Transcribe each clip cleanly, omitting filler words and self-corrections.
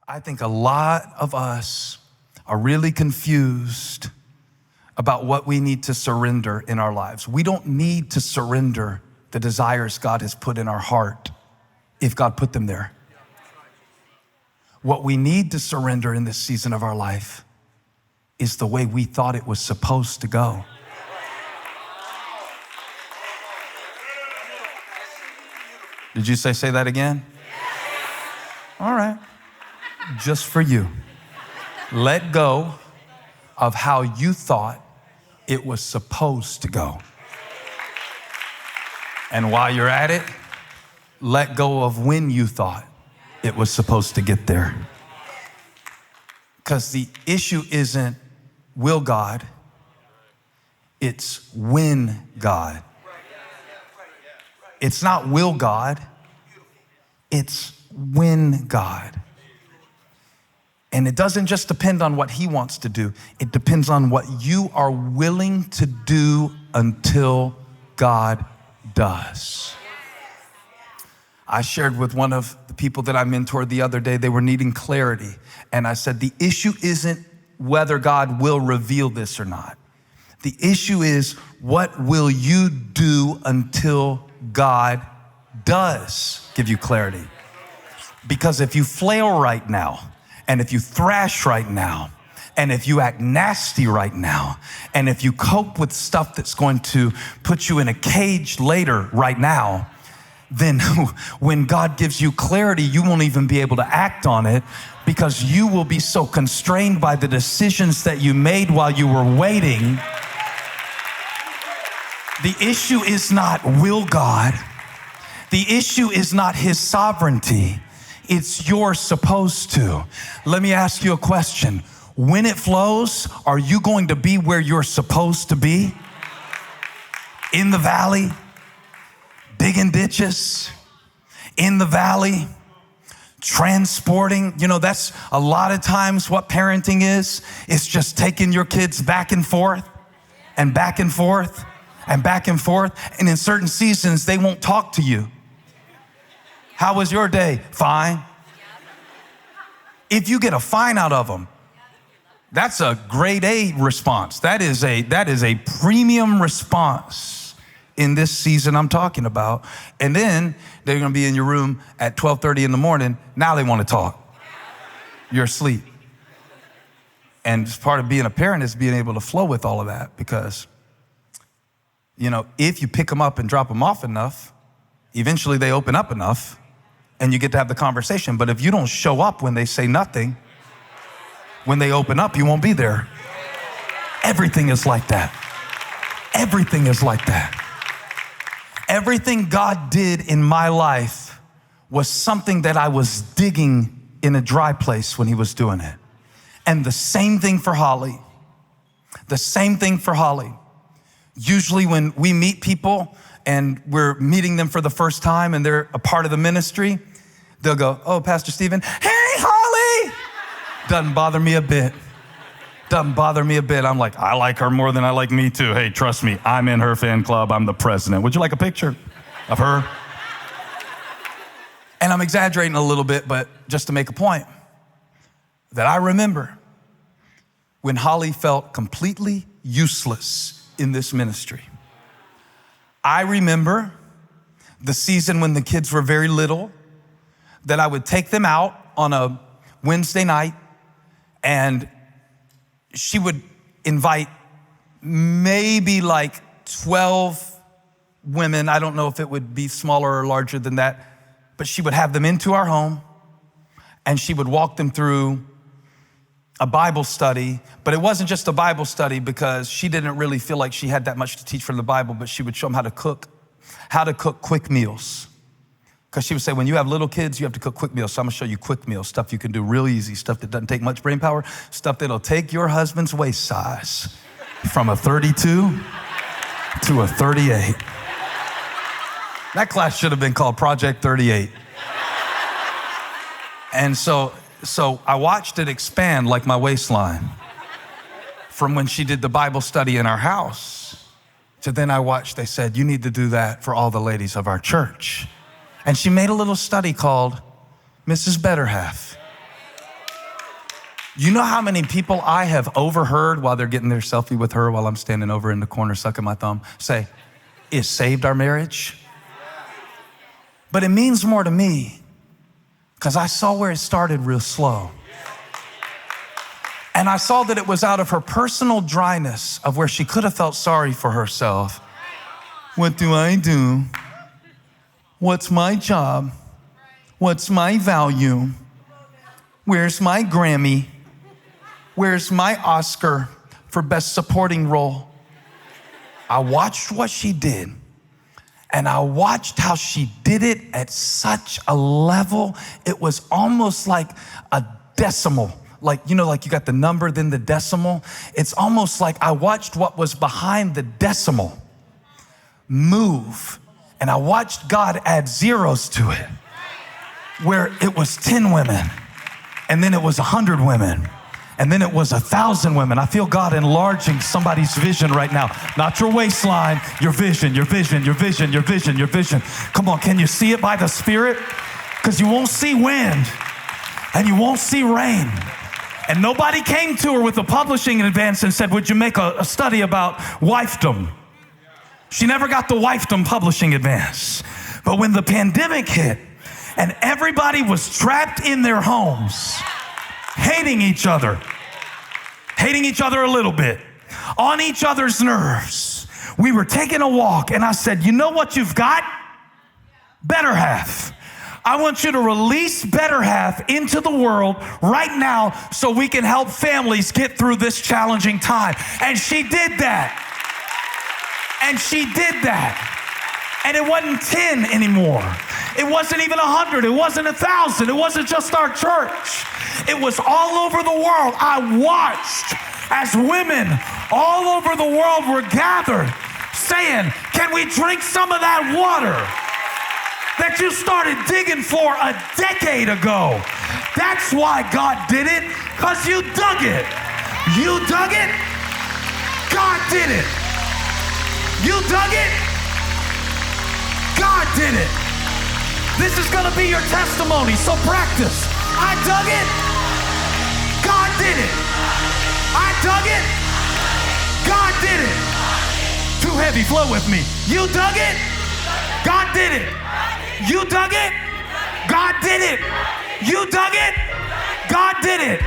I think a lot of us are really confused about what we need to surrender in our lives. We don't need to surrender the desires God has put in our heart if God put them there. What we need to surrender in this season of our life is the way we thought it was supposed to go. Did you say that again? All right. Just for you. Let go of how you thought it was supposed to go. And while you're at it, let go of when you thought it was supposed to get there. Because the issue isn't will God, it's when God. It's not will God, it's when God. And it doesn't just depend on what he wants to do. It depends on what you are willing to do until God does. I shared with one of the people that I mentored the other day, they were needing clarity. And I said, the issue isn't whether God will reveal this or not. The issue is, what will you do until God does give you clarity? Because if you flail right now, and if you thrash right now, and if you act nasty right now, and if you cope with stuff that's going to put you in a cage later right now, then when God gives you clarity, you won't even be able to act on it because you will be so constrained by the decisions that you made while you were waiting. The issue is not will God. The issue is not his sovereignty. It's you're supposed to. Let me ask you a question. When it flows, are you going to be where you're supposed to be? In the valley, digging ditches, in the valley, transporting. You know, that's a lot of times what parenting is. It's just taking your kids back and forth and back and forth and back and forth. And in certain seasons, they won't talk to you. How was your day? Fine. If you get a fine out of them, that's a grade A response. That is a premium response in this season I'm talking about. And then they're going to be in your room at 12:30 in the morning. Now they want to talk. You're asleep. And part of being a parent is being able to flow with all of that because, you know, if you pick them up and drop them off enough, eventually they open up enough and you get to have the conversation. But if you don't show up when they say nothing, when they open up, you won't be there. Everything is like that. Everything is like that. Everything God did in my life was something that I was digging in a dry place when he was doing it. And the same thing for Holly. The same thing for Holly. Usually when we meet people and we're meeting them for the first time and they're a part of the ministry, they'll go, "Oh, Pastor Stephen, hey, Holly." Doesn't bother me a bit. Doesn't bother me a bit. I'm like, I like her more than I like me too. Hey, trust me, I'm in her fan club. I'm the president. Would you like a picture of her? And I'm exaggerating a little bit, but just to make a point, that I remember when Holly felt completely useless in this ministry. I remember the season when the kids were very little, that I would take them out on a Wednesday night and she would invite maybe like 12 women. I don't know if it would be smaller or larger than that, but she would have them into our home and she would walk them through a Bible study. But it wasn't just a Bible study because she didn't really feel like she had that much to teach from the Bible, but she would show them how to cook quick meals. Because she would say, when you have little kids, you have to cook quick meals. So I'm gonna show you quick meals, stuff you can do real easy, stuff that doesn't take much brain power, stuff that'll take your husband's waist size from a 32 to a 38. That class should have been called Project 38. And so I watched it expand like my waistline from when she did the Bible study in our house to then I watched, they said, you need to do that for all the ladies of our church. And she made a little study called Mrs. Better Half. You know how many people I have overheard while they're getting their selfie with her while I'm standing over in the corner sucking my thumb say, "It saved our marriage"? But it means more to me because I saw where it started real slow. And I saw that it was out of her personal dryness of where she could have felt sorry for herself. What do I do? What's my job? What's my value? Where's my Grammy? Where's my Oscar for Best Supporting Role? I watched what she did, and I watched how she did it at such a level, it was almost like a decimal. Like you got the number, then the decimal. It's almost like I watched what was behind the decimal move, and I watched God add zeros to it, where it was 10 women, and then it was 100 women, and then it was 1,000 women. I feel God enlarging somebody's vision right now. Not your waistline, your vision, your vision, your vision, your vision, your vision. Come on, can you see it by the Spirit? Because you won't see wind and you won't see rain. And nobody came to her with a publishing advance and said, "Would you make a study about wifedom?" She never got the wifedom publishing advance. But when the pandemic hit and everybody was trapped in their homes, hating each other a little bit, on each other's nerves, we were taking a walk, and I said, "You know what you've got? Better half. I want you to release better half into the world right now so we can help families get through this challenging time." And she did that. And she did that. And it wasn't 10 anymore. It wasn't even 100. It wasn't 1,000. It wasn't just our church. It was all over the world. I watched as women all over the world were gathered saying, "Can we drink some of that water that you started digging for a decade ago?" That's why God did it, because you dug it. You dug it. God did it. You dug it. God did it. This is going to be your testimony, so practice. I dug it. God did it. I dug it. God did it. Too heavy, flow with me. You dug it. God did it. You dug it. God did it. You dug it. God did it.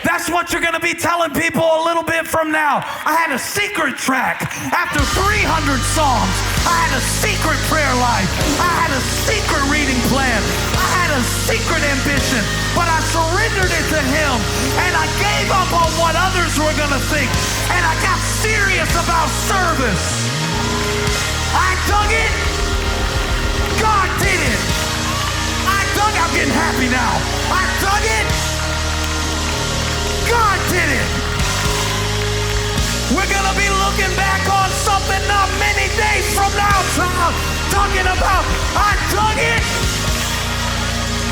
That's what you're going to be telling people a little bit from now. I had a secret track. After 300 songs, I had a secret prayer life. I had a secret reading plan. I had a secret ambition, but I surrendered it to Him, and I gave up on what others were going to think, and I got serious about service. I dug it. God did it. I'm getting happy now. I dug it. God did it. We're going to be looking back on something not many days from now, child, talking about, I dug it.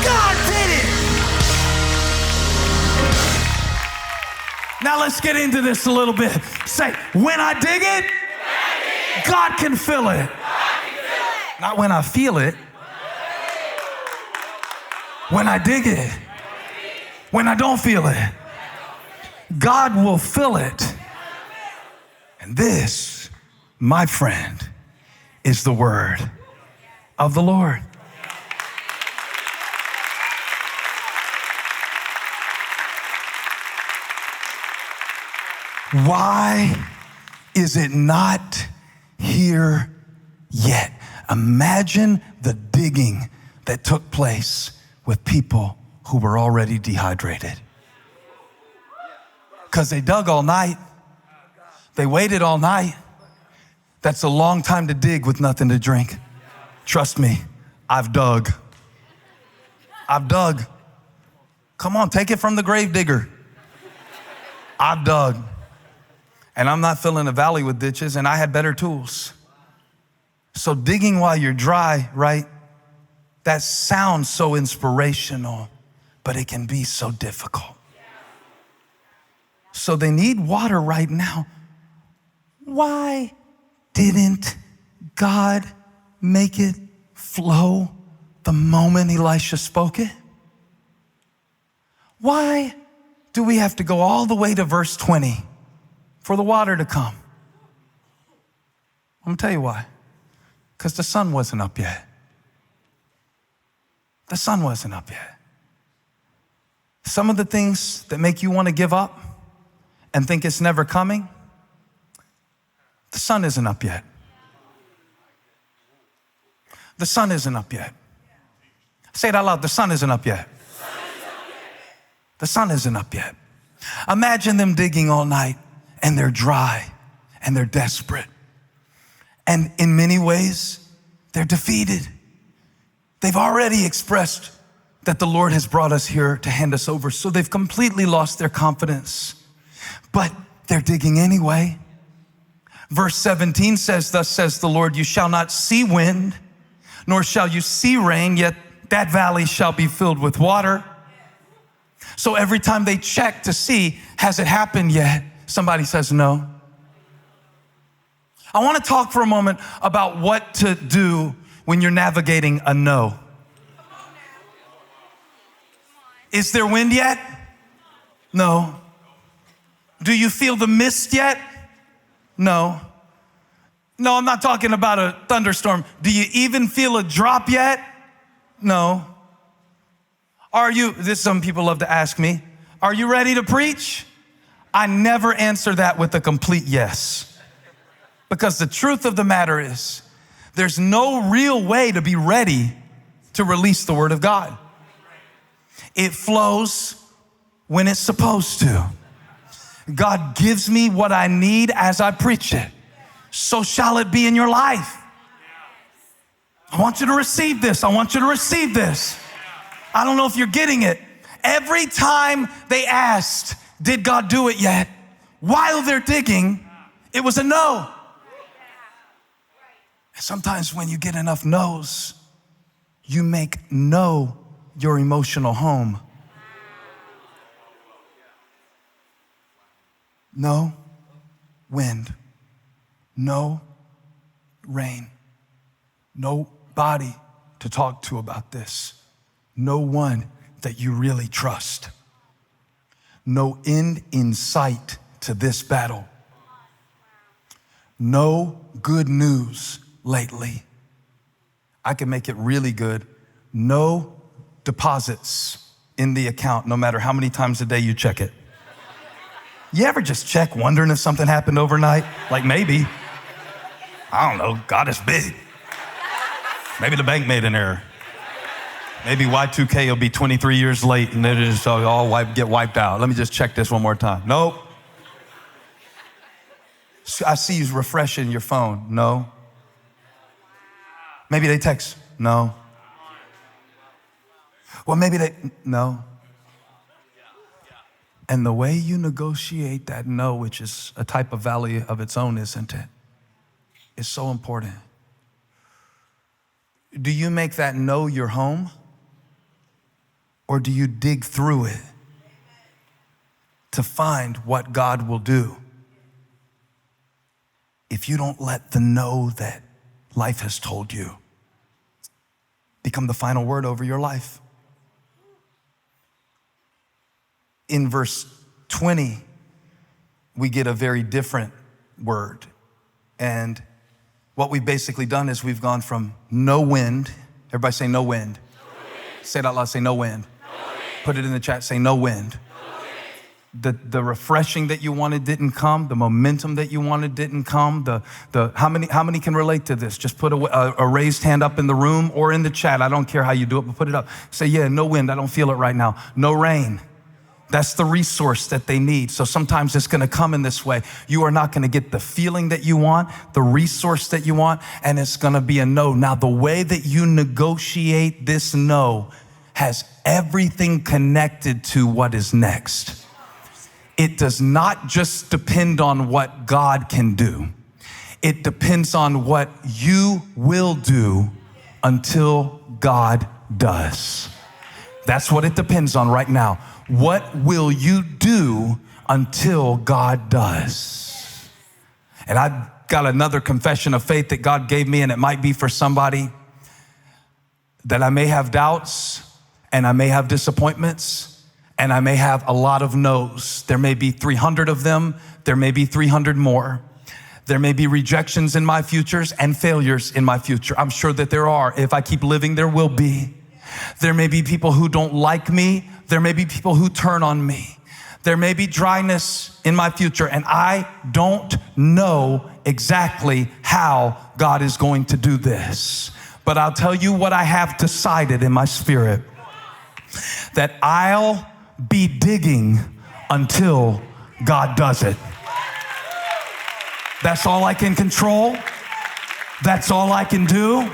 God did it. Now let's get into this a little bit. Say, when I dig it, God can fill it. Not when I feel it. When I dig it. When I don't feel it. God will fill it. And this, my friend, is the word of the Lord. Why is it not here yet? Imagine the digging that took place with people who were already dehydrated. Because they dug all night. They waited all night. That's a long time to dig with nothing to drink. Trust me, I've dug. I've dug. Come on, take it from the grave digger. I've dug. And I'm not filling a valley with ditches, and I had better tools. So digging while you're dry, right? That sounds so inspirational, but it can be so difficult. So they need water right now. Why didn't God make it flow the moment Elisha spoke it? Why do we have to go all the way to verse 20 for the water to come? I'm gonna tell you why. Because the sun wasn't up yet. The sun wasn't up yet. Some of the things that make you want to give up and think it's never coming, the sun isn't up yet. The sun isn't up yet. Say it out loud, the sun isn't up yet. The sun isn't up yet. Imagine them digging all night and they're dry and they're desperate. And in many ways, they're defeated. They've already expressed that the Lord has brought us here to hand us over, so they've completely lost their confidence. But they're digging anyway. Verse 17 says, thus says the Lord, you shall not see wind, nor shall you see rain, yet that valley shall be filled with water. So every time they check to see, has it happened yet? Somebody says no. I want to talk for a moment about what to do when you're navigating a no. Is there wind yet? No. Do you feel the mist yet? No. No, I'm not talking about a thunderstorm. Do you even feel a drop yet? No. Some people love to ask me, are you ready to preach? I never answer that with a complete yes. Because the truth of the matter is, there's no real way to be ready to release the word of God. It flows when it's supposed to. God gives me what I need as I preach it. So shall it be in your life. I want you to receive this. I want you to receive this. I don't know if you're getting it. Every time they asked, did God do it yet? While they're digging, it was a no. And sometimes when you get enough no's, you make no your emotional home. No wind, no rain, nobody to talk to about this. No one that you really trust. No end in sight to this battle. No good news lately. I can make it really good. No deposits in the account, no matter how many times a day you check it. You ever just check wondering if something happened overnight? Like maybe, I don't know, God is big. Maybe the bank made an error. Maybe Y2K will be 23 years late and it'll just all get wiped out. Let me just check this one more time. Nope. I see you refreshing your phone. No. Maybe they text. No. Well, maybe no. And the way you negotiate that no, which is a type of valley of its own, isn't it? Is so important. Do you make that no your home? Or do you dig through it to find what God will do? If you don't let the no that life has told you become the final word over your life. In verse 20, we get a very different word. And what we've basically done is we've gone from no wind. Everybody say no wind. No wind. Say it out loud, say no wind. No wind. Put it in the chat, say no wind. No wind. The refreshing that you wanted didn't come. The momentum that you wanted didn't come. How many can relate to this? Just put a raised hand up in the room or in the chat. I don't care how you do it, but put it up. Say, yeah, no wind. I don't feel it right now. No rain. That's the resource that they need. So sometimes it's going to come in this way. You are not going to get the feeling that you want, the resource that you want, and it's going to be a no. Now, the way that you negotiate this no has everything connected to what is next. It does not just depend on what God can do. It depends on what you will do until God does. That's what it depends on right now. What will you do until God does? And I've got another confession of faith that God gave me, and it might be for somebody that I may have doubts and I may have disappointments and I may have a lot of no's. There may be 300 of them. There may be 300 more. There may be rejections in my futures and failures in my future. I'm sure that there are. If I keep living, there will be. There may be people who don't like me. There may be people who turn on me. There may be dryness in my future, and I don't know exactly how God is going to do this. But I'll tell you what I have decided in my spirit, that I'll be digging until God does it. That's all I can control. That's all I can do.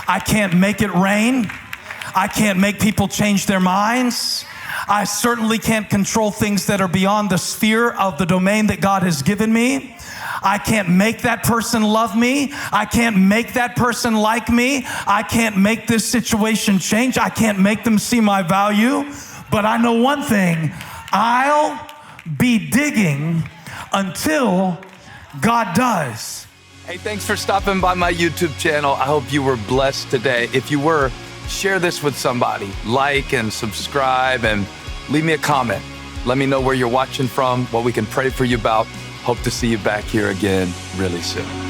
I can't make it rain. I can't make people change their minds. I certainly can't control things that are beyond the sphere of the domain that God has given me. I can't make that person love me. I can't make that person like me. I can't make this situation change. I can't make them see my value. But I know one thing, I'll be digging until God does. Hey, thanks for stopping by my YouTube channel. I hope you were blessed today. If you were, share this with somebody. Like and subscribe and leave me a comment. Let me know where you're watching from, what we can pray for you about. Hope to see you back here again really soon.